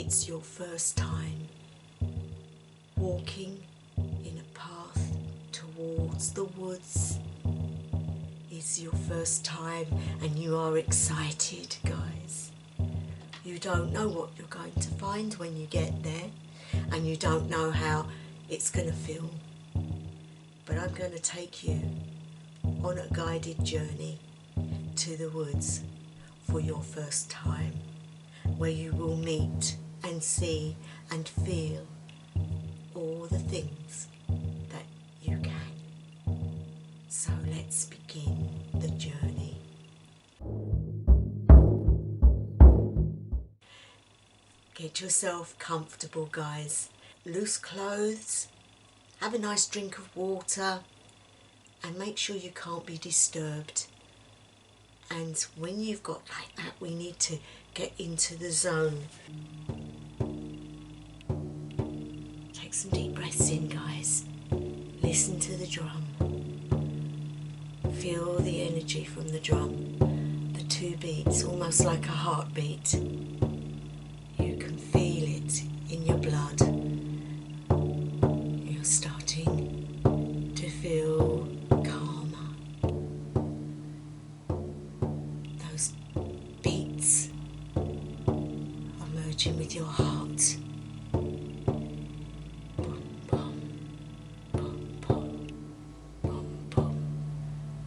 it's your first time walking in a path towards the woods. It's your first time and you are excited, guys. You don't know what you're going to find when you get there, and you don't know how it's going to feel. But I'm going to take you on a guided journey to the woods for your first time, where you will meet and see and feel all the things that you can. So let's begin the journey. Get yourself comfortable, guys. Loose clothes, have a nice drink of water, and make sure you can't be disturbed. And when you've got like that, we need to get into the zone. Take some deep breaths in, guys. Listen to the drum. Feel the energy from the drum. The two beats, almost like a heartbeat. You can feel it in your blood. You're starting to feel calmer. Those beats are merging with your heart. Boom, boom, boom, boom, boom, boom,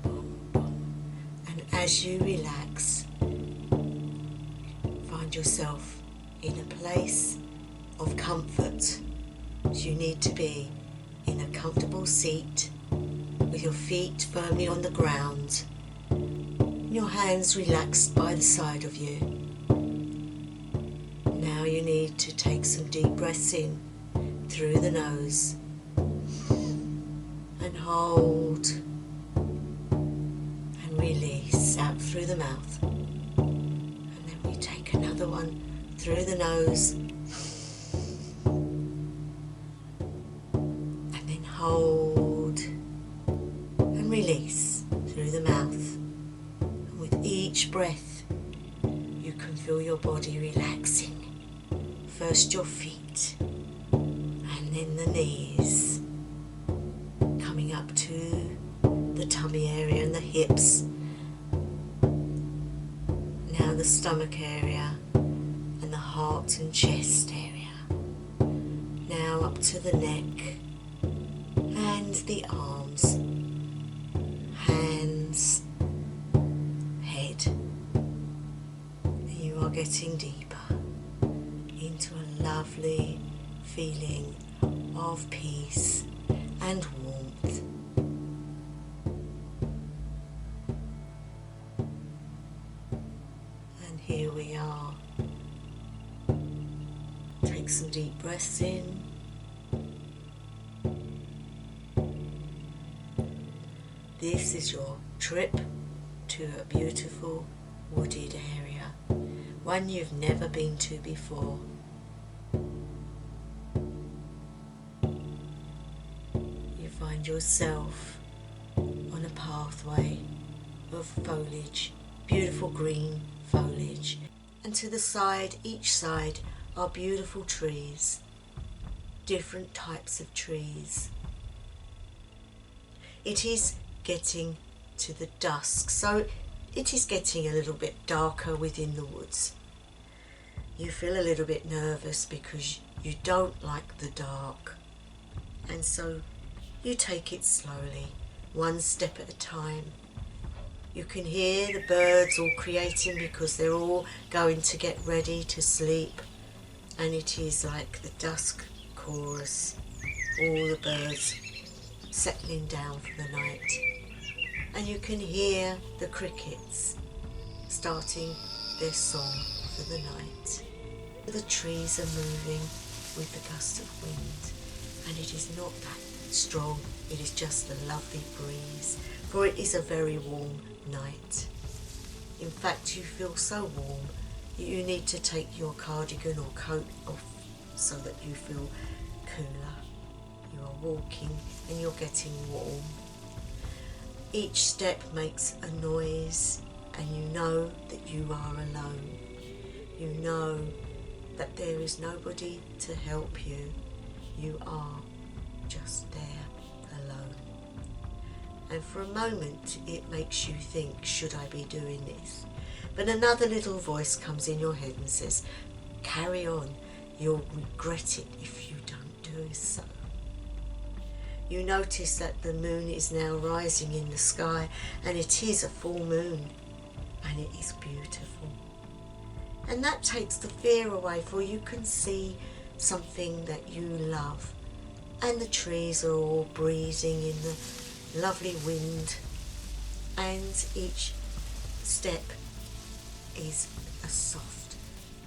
boom, boom. And as you relax, find yourself in a place of comfort. You need to be in a comfortable seat with your feet firmly on the ground, and your hands relaxed by the side of you. Now you need to take some deep breaths in through the nose and hold and release out through the mouth. And then we take another one through the nose, and then hold and release through the mouth. And with each breath you can feel your body relaxing. First your feet, and then the knees, coming up to the tummy area and the hips. Now the stomach area, and the heart and chest area. Now up to the neck and the arms, hands, head. And you are getting deeper into a lovely feeling of peace and warmth. And here we are. Take some deep breaths in. This is your trip to a beautiful wooded area, one you've never been to before. You find yourself on a pathway of foliage, beautiful green foliage, and to the side, each side, are beautiful trees, different types of trees. It is getting to the dusk, so it is getting a little bit darker within the woods. You feel a little bit nervous because you don't like the dark, and so you take it slowly, one step at a time. You can hear the birds all creating because they're all going to get ready to sleep. And it is like the dusk chorus, all the birds settling down for the night. And you can hear the crickets starting their song for the night. The trees are moving with the gust of wind, and it is not that strong, it is just a lovely breeze, for it is a very warm night. In fact, you feel so warm you need to take your cardigan or coat off so that you feel cooler. You are walking and you're getting warm. Each step makes a noise, and you know that you are alone. You know that there is nobody to help you. You are just there alone. And for a moment it makes you think, should I be doing this? But another little voice comes in your head and says, carry on, you'll regret it if you don't do so. You notice that the moon is now rising in the sky, and it is a full moon, and it is beautiful. And that takes the fear away, for you can see something that you love. And the trees are all breezing in the lovely wind, and each step is a soft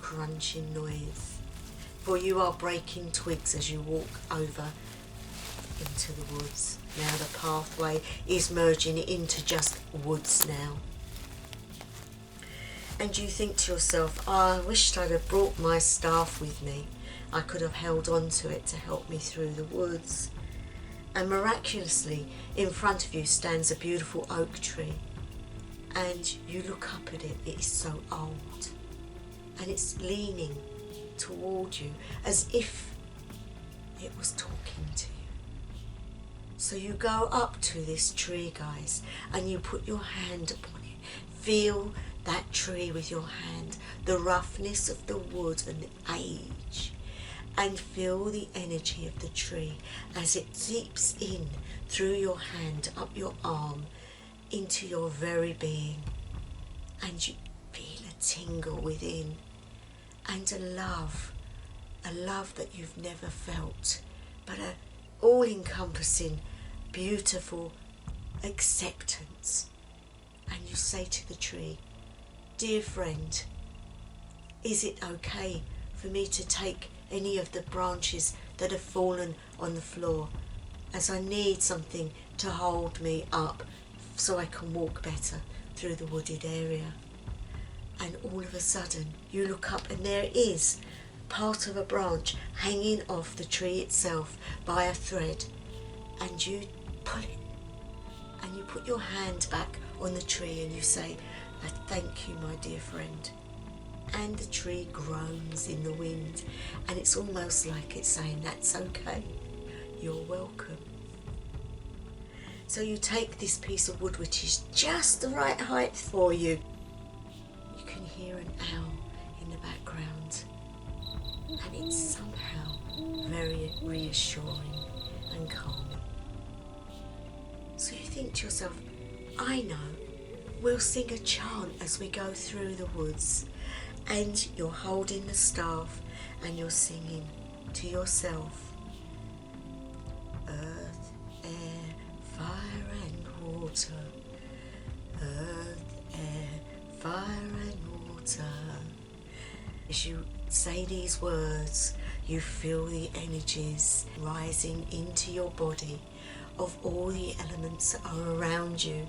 crunching noise, for you are breaking twigs as you walk over into the woods. Now the pathway is merging into just woods now. And you think to yourself, oh, I wished I'd have brought my staff with me. I could have held on to it to help me through the woods. And miraculously, in front of you stands a beautiful oak tree. And you look up at it, it is so old. And it's leaning toward you as if it was talking to you. So you go up to this tree, guys, and you put your hand upon it. Feel that tree with your hand, the roughness of the wood and the age, and feel the energy of the tree as it seeps in through your hand, up your arm, into your very being. And you feel a tingle within, and a love that you've never felt, but a all-encompassing, beautiful acceptance. And you say to the tree, dear friend, is it okay for me to take any of the branches that have fallen on the floor, as I need something to hold me up so I can walk better through the wooded area? And all of a sudden you look up and there is part of a branch hanging off the tree itself by a thread, and you pull it and you put your hand back on the tree and you say, I thank you, my dear friend. And the tree groans in the wind, and it's almost like it's saying, that's okay, you're welcome. So you take this piece of wood, which is just the right height for you. You can hear an owl in the background, and it's somehow very reassuring and calming. So you think to yourself, I know, we'll sing a chant as we go through the woods. And you're holding the staff and you're singing to yourself, earth, air, fire and water, earth, air, fire and water. As you say these words, you feel the energies rising into your body of all the elements that are around you.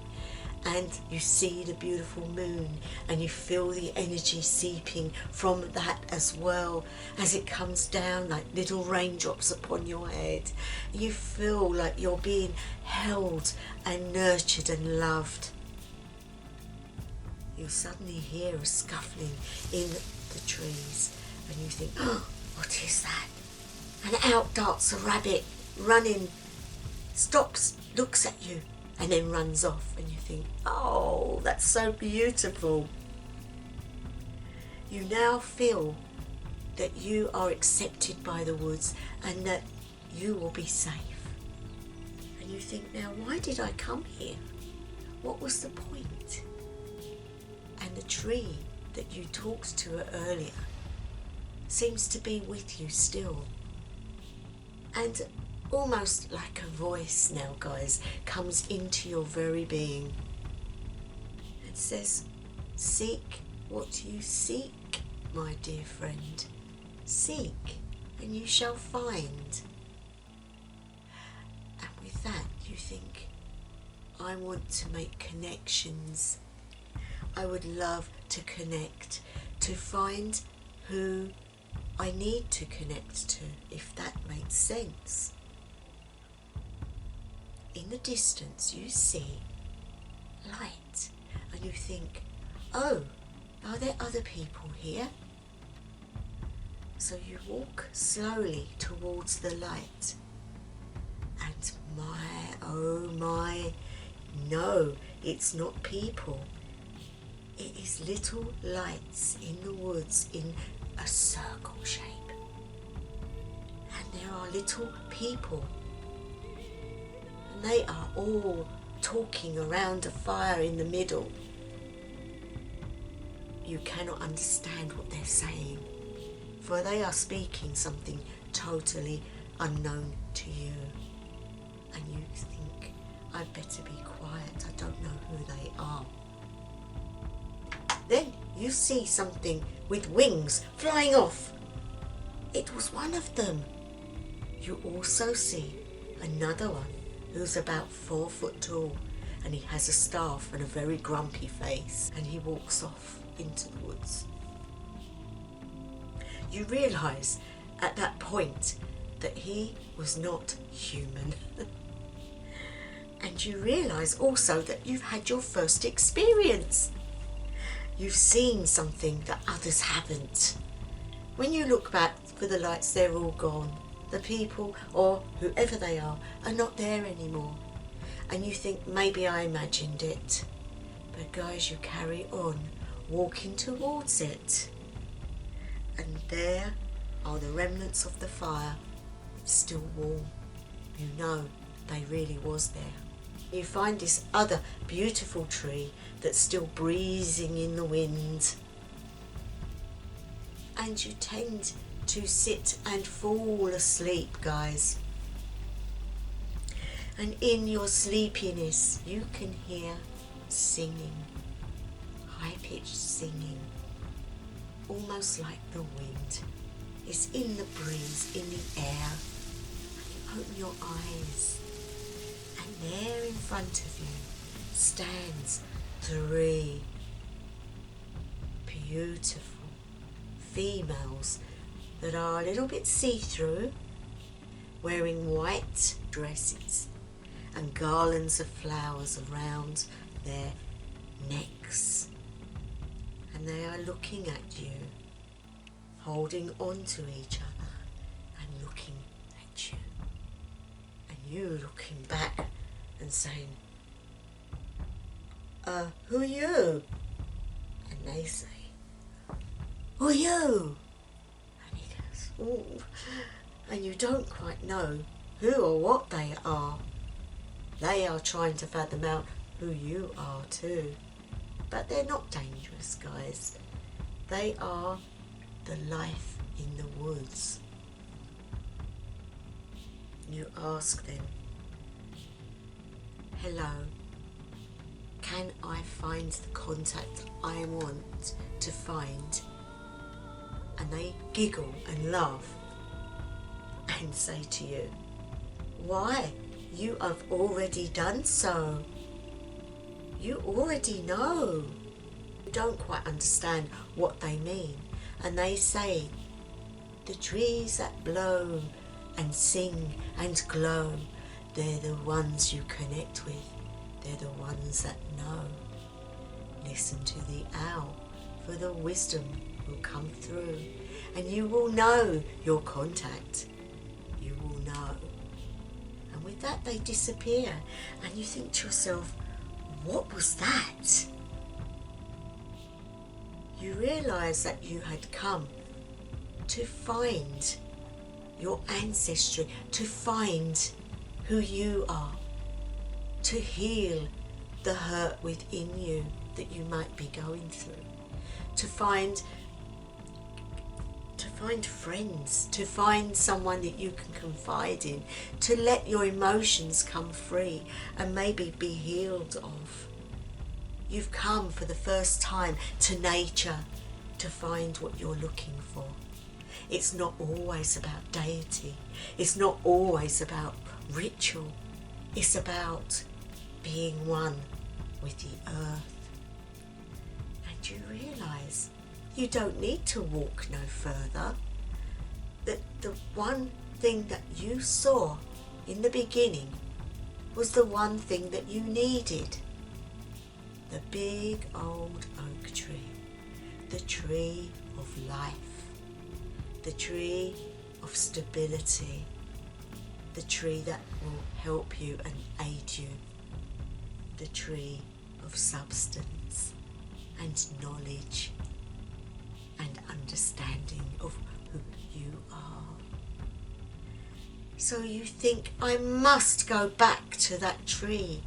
And you see the beautiful moon, and you feel the energy seeping from that as well as it comes down like little raindrops upon your head. You feel like you're being held and nurtured and loved. You suddenly hear a scuffling in the trees, and you think, oh, what is that? And out darts a rabbit, running, stops, looks at you, and then runs off, and you think, oh, that's so beautiful. You now feel that you are accepted by the woods and that you will be safe. And you think, now, why did I come here? What was the point? And the tree that you talked to earlier seems to be with you still. And almost like a voice now, guys, comes into your very being and says, seek what you seek, my dear friend. Seek and you shall find. And with that you think, I want to make connections. I would love to connect, to find who I need to connect to, if that makes sense. In the distance you see light and you think, oh, are there other people here? So you walk slowly towards the light, and oh my, no, it's not people. It is little lights in the woods in a circle shape. And there are little people. And they are all talking around a fire in the middle. You cannot understand what they're saying, for they are speaking something totally unknown to you. And you think, I'd better be quiet, I don't know who they are. Then you see something with wings flying off. It was one of them. You also see another one who's about 4 foot tall, and he has a staff and a very grumpy face, and he walks off into the woods. You realise at that point that he was not human. And you realise also that you've had your first experience. You've seen something that others haven't. When you look back for the lights, they're all gone. The people, or whoever they are not there anymore. And you think, maybe I imagined it. But guys, you carry on walking towards it. And there are the remnants of the fire, still warm. You know they really was there. You find this other beautiful tree that's still breezing in the wind. And you tend to sit and fall asleep, guys. And in your sleepiness, you can hear singing, high-pitched singing, almost like the wind. It's in the breeze, in the air. And you open your eyes, and there in front of you stands 3 beautiful females that are a little bit see-through, wearing white dresses and garlands of flowers around their necks. And they are looking at you, holding on to each other and looking at you. And you looking back and saying, who are you? And they say, who are you? And he goes, oh. And you don't quite know who or what they are. They are trying to fathom out who you are too. But they're not dangerous, guys. They are the life in the woods. You ask them, hello, can I find the contact I want to find? And they giggle and laugh and say to you, why? You have already done so. You already know. You don't quite understand what they mean. And they say, the trees that blow and sing and glow, they're the ones you connect with. They're the ones that know. Listen to the owl, for the wisdom will come through. And you will know your contact. You will know. And with that they disappear. And you think to yourself, what was that? You realise that you had come to find your ancestry, to find who you are, to heal the hurt within you that you might be going through, to find friends, to find someone that you can confide in, to let your emotions come free and maybe be healed of. You've come for the first time to nature to find what you're looking for. It's not always about deity. It's not always about ritual. It's about being one with the earth. And you realise you don't need to walk no further. That the one thing that you saw in the beginning was the one thing that you needed. The big old oak tree, the tree of life, the tree of stability, the tree that will help you and aid you, the tree of substance and knowledge and understanding of who you are. So you think, I must go back to that tree.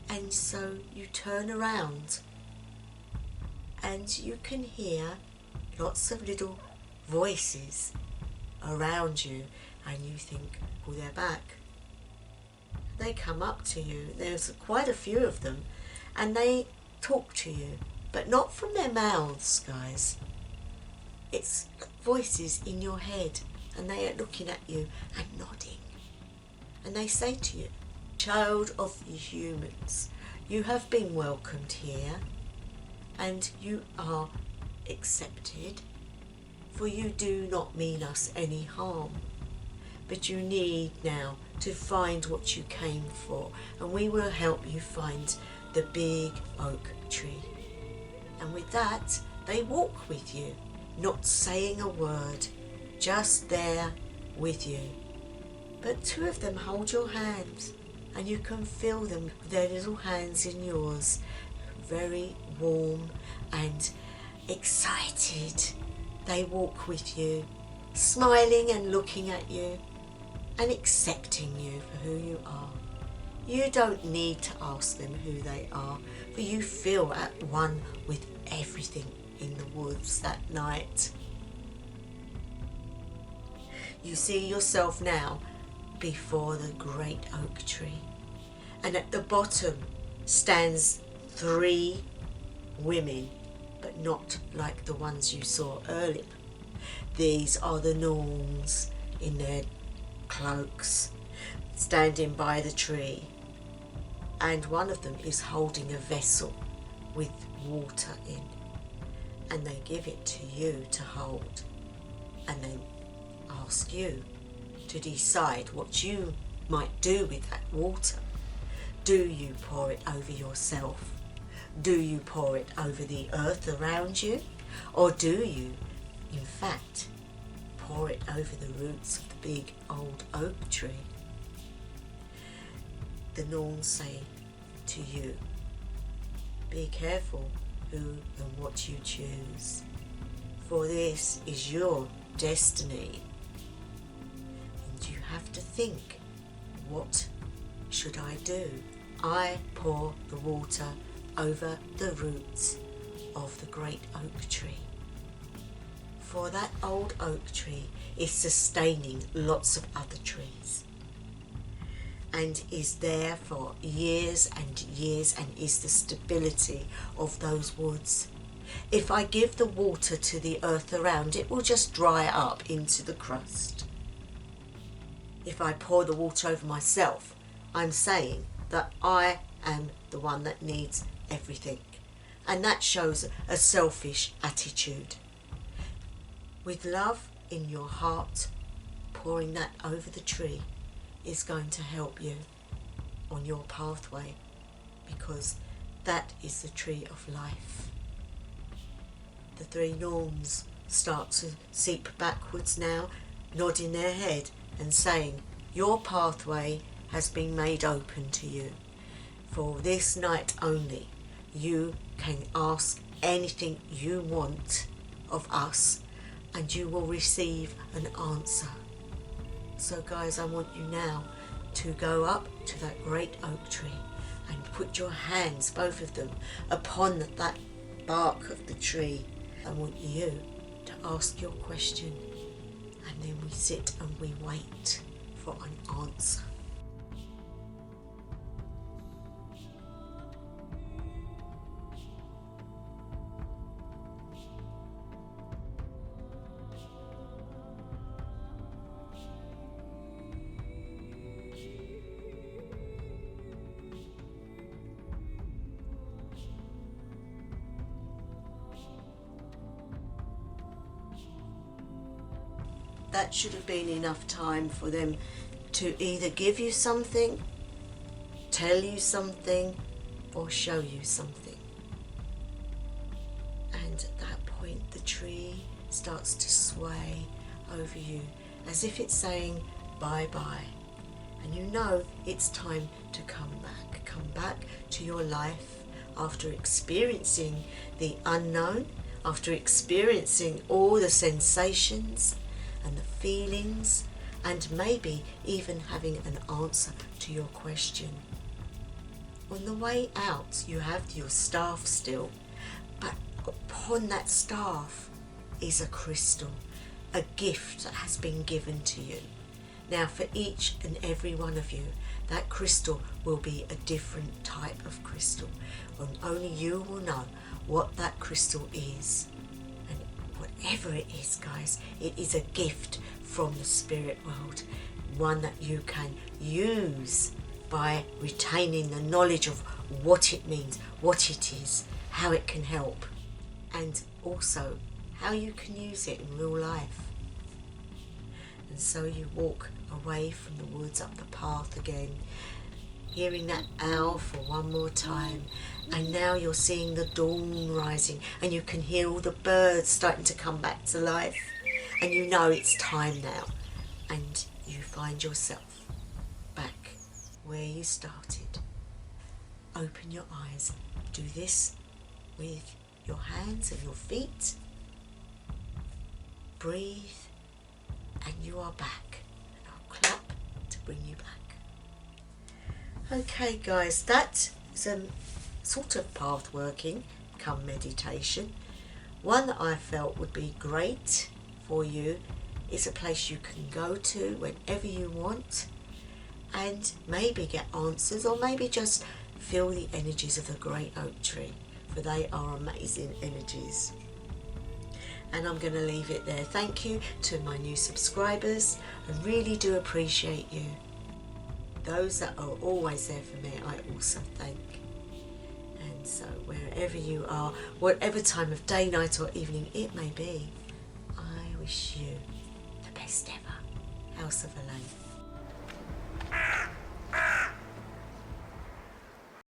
And so you turn around and you can hear lots of little voices around you, and you think, well, they're back. They come up to you. There's quite a few of them, and they talk to you, but not from their mouths, guys. It's voices in your head, and they are looking at you and nodding. And they say to you, child of the humans, you have been welcomed here, and you are accepted, for you do not mean us any harm. But you need now to find what you came for, and we will help you find the big oak tree. And with that, they walk with you, not saying a word, just there with you. But two of them hold your hands, and you can feel them with their little hands in yours, very warm and excited. They walk with you, smiling and looking at you and accepting you for who you are. You don't need to ask them who they are, for you feel at one with everything in the woods that night. You see yourself now before the great oak tree, and at the bottom stands 3 women, but not like the ones you saw earlier. These are the Norse in their cloaks, standing by the tree, and one of them is holding a vessel with water in, and they give it to you to hold, and then ask you to decide what you might do with that water. Do you pour it over yourself? Do you pour it over the earth around you? Or do you, in fact, pour it over the roots of the big old oak tree? The Norse say to you, be careful who and what you choose, for this is your destiny. And you have to think, what should I do? I pour the water over the roots of the great oak tree. For that old oak tree is sustaining lots of other trees, and is there for years and years, and is the stability of those woods. If I give the water to the earth around, it will just dry up into the crust. If I pour the water over myself, I'm saying that I am the one that needs everything, and that shows a selfish attitude. With love in your heart, pouring that over the tree is going to help you on your pathway, because that is the tree of life. The 3 Norns start to seep backwards now, nodding their head and saying, your pathway has been made open to you. For this night only, you can ask anything you want of us, and you will receive an answer. So guys, I want you now to go up to that great oak tree and put your hands, both of them, upon that bark of the tree. I want you to ask your question, and then we sit and we wait for an answer. That should have been enough time for them to either give you something, tell you something, or show you something. And at that point, the tree starts to sway over you as if it's saying bye-bye. And you know it's time to come back to your life after experiencing the unknown, after experiencing all the sensations and the feelings, and maybe even having an answer to your question. On the way out, you have your staff still, but upon that staff is a crystal, a gift that has been given to you. Now, for each and every one of you, that crystal will be a different type of crystal, and only you will know what that crystal is. And whatever it is, guys, it is a gift from the spirit world, one that you can use by retaining the knowledge of what it means, what it is, how it can help, and also how you can use it in real life. And so you walk away from the woods, up the path again, hearing that owl for one more time, and now you're seeing the dawn rising, and you can hear all the birds starting to come back to life, and you know it's time now, and you find yourself back where you started. Open your eyes. Do this with your hands and your feet. Breathe, and you are back. And I'll clap to bring you back. Okay, guys, that is a sort of path working come meditation. One that I felt would be great for you. It's a place you can go to whenever you want, and maybe get answers, or maybe just feel the energies of the great oak tree, for they are amazing energies. And I'm going to leave it there. Thank you to my new subscribers. I really do appreciate you. Those that are always there for me, I also thank. And so wherever you are, whatever time of day, night or evening it may be, I wish you the best ever. House of Elaine.